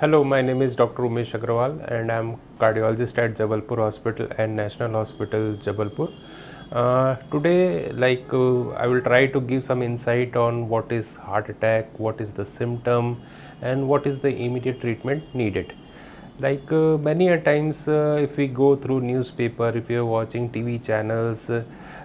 Hello, my name is Dr. Umesh Agrawal and I'm cardiologist at Jabalpur Hospital and National Hospital Jabalpur. Today, I will try to give some insight on what is heart attack, what is the symptom, and what is the immediate treatment needed. Many a times, if we go through newspaper, if you are watching TV channels,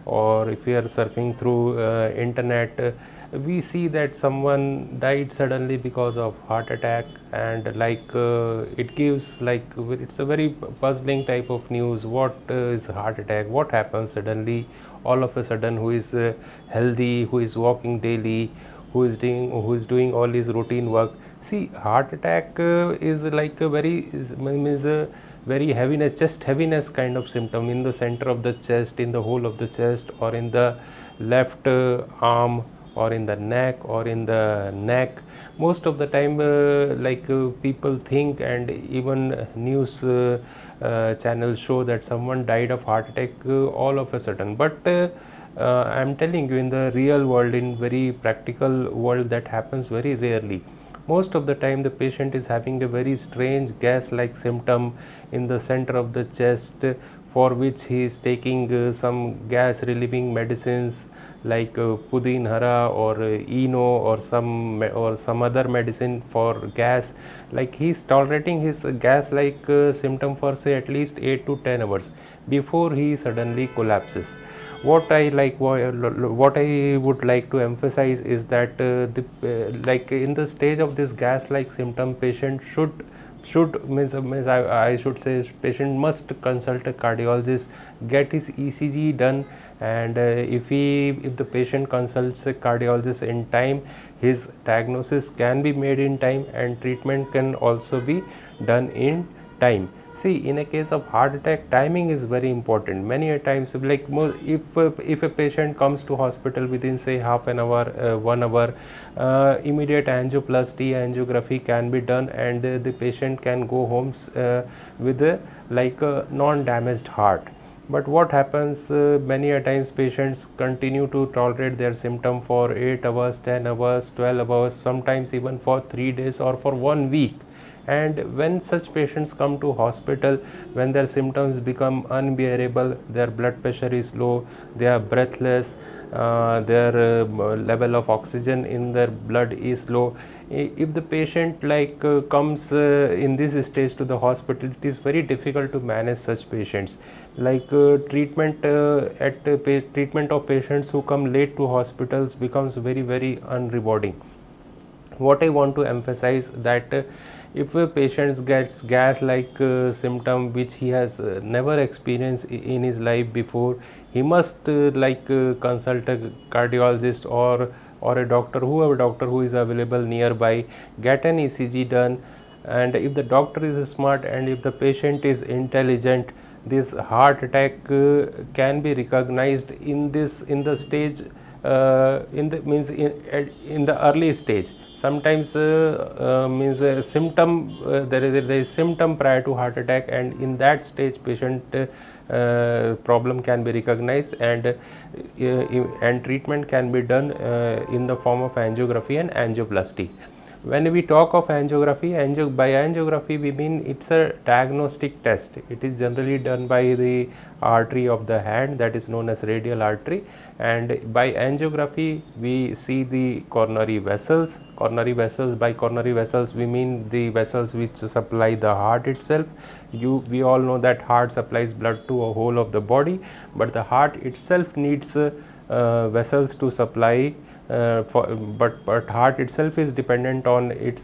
or if you are surfing through internet, we see that someone died suddenly because of heart attack, and it gives it's a very puzzling type of news. What is heart attack? What happens suddenly, all of a sudden? Who is healthy? Who is walking daily? Who is doing all his routine work? See, heart attack is like a means a very heaviness, chest heaviness kind of symptom in the center of the chest, in the whole of the chest, or in the left arm, or in the neck, or in the neck. Most of the time, people think, and even news channels show that someone died of heart attack all of a sudden. But I'm telling you, in the real world, in very practical world, that happens very rarely. Most of the time the patient is having a very strange gas like symptom in the center of the chest, for which he is taking some gas relieving medicines like Pudin Hara or Eno, or some other medicine for gas. Like he is tolerating his gas like symptom for say at least 8 to 10 hours before he suddenly collapses. What I would like to emphasize is that in the stage of this gas like symptom, patient means I should say patient must consult a cardiologist, get his ECG done, and if the patient consults a cardiologist in time, his diagnosis can be made in time and treatment can also be done in time. See, in a case of heart attack, timing is very important. Many a times, if a patient comes to hospital within say half an hour, 1 hour, immediate angioplasty, angiography can be done, and the patient can go home with a non-damaged heart. But what happens, many a times patients continue to tolerate their symptom for 8 hours, 10 hours, 12 hours, sometimes even for 3 days or for 1 week. And when such patients come to hospital, when their symptoms become unbearable, their blood pressure is low, they are breathless, their level of oxygen in their blood is low. If the patient comes in this stage to the hospital, it is very difficult to manage such patients. Treatment of patients who come late to hospitals becomes very unrewarding. What I want to emphasize that if a patient gets gas like symptom which he has never experienced in his life before, he must consult a cardiologist or a doctor, whoever doctor who is available nearby, get an ECG done. And if the doctor is smart and if the patient is intelligent, this heart attack can be recognized in the stage, in the early stage. Sometimes means a symptom, there is symptom prior to heart attack, and in that stage patient problem can be recognized, and treatment can be done in the form of angiography and angioplasty. When we talk of angiography, by angiography we mean it's a diagnostic test. It is generally done by the artery of the hand, that is known as radial artery, and by angiography we see the coronary vessels. By coronary vessels we mean the vessels which supply the heart itself. We all know that heart supplies blood to a whole of the body, but the heart itself needs vessels to supply, but heart itself is dependent on its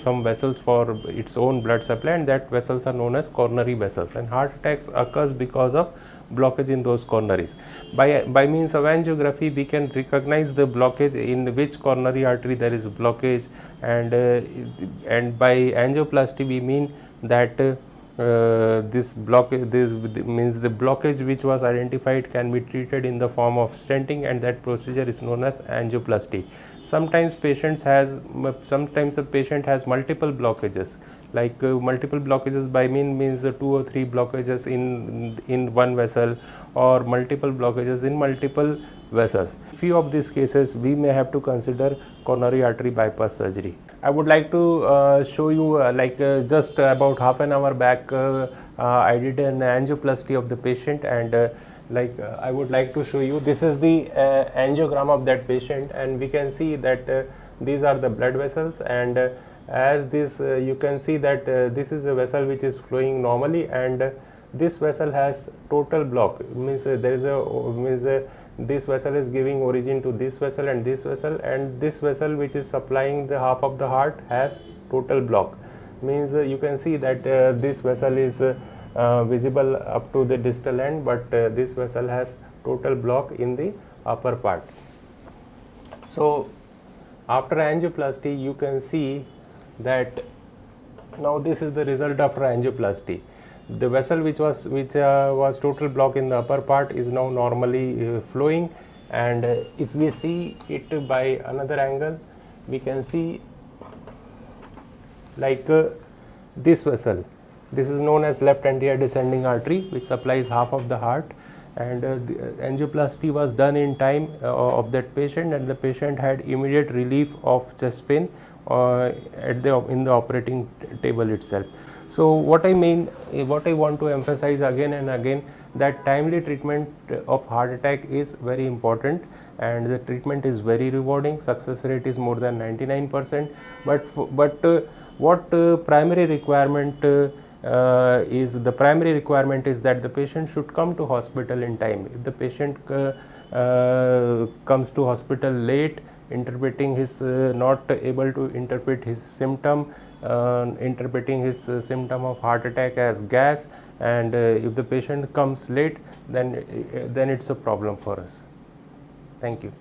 some vessels for its own blood supply, and that vessels are known as coronary vessels, and heart attacks occurs because of blockage in those coronaries. By means of angiography we can recognize the blockage, in which coronary artery there is blockage, and by angioplasty we mean that this means the blockage which was identified can be treated in the form of stenting, and that procedure is known as angioplasty. Sometimes a patient has multiple blockages, multiple blockages by means 2 or 3 blockages in one vessel, or multiple blockages in multiple vessels. Few of these cases we may have to consider coronary artery bypass surgery. I would like to show you just about half an hour back I did an angioplasty of the patient, and I would like to show you, this is the angiogram of that patient, and we can see that these are the blood vessels, and as this you can see that this is a vessel which is flowing normally, and this vessel has total block, means there is a this vessel is giving origin to this vessel and this vessel, and this vessel which is supplying the half of the heart has total block, means you can see that this vessel is visible up to the distal end, but this vessel has total block in the upper part. So after angioplasty you can see that now this is the result after angioplasty. The vessel which was total block in the upper part is now normally flowing, and if we see it by another angle, we can see this vessel. This is known as left anterior descending artery, which supplies half of the heart, and the angioplasty was done in time of that patient, and the patient had immediate relief of chest pain in the operating table itself. So what I want to emphasize again and again, that timely treatment of heart attack is very important, and the treatment is very rewarding. Success rate is more than 99%. What primary requirement is? The primary requirement is that the patient should come to hospital in time. If the patient comes to hospital late, interpreting his not able to interpret his symptom, interpreting his symptom of heart attack as gas, and if the patient comes late, then it's a problem for us. Thank you.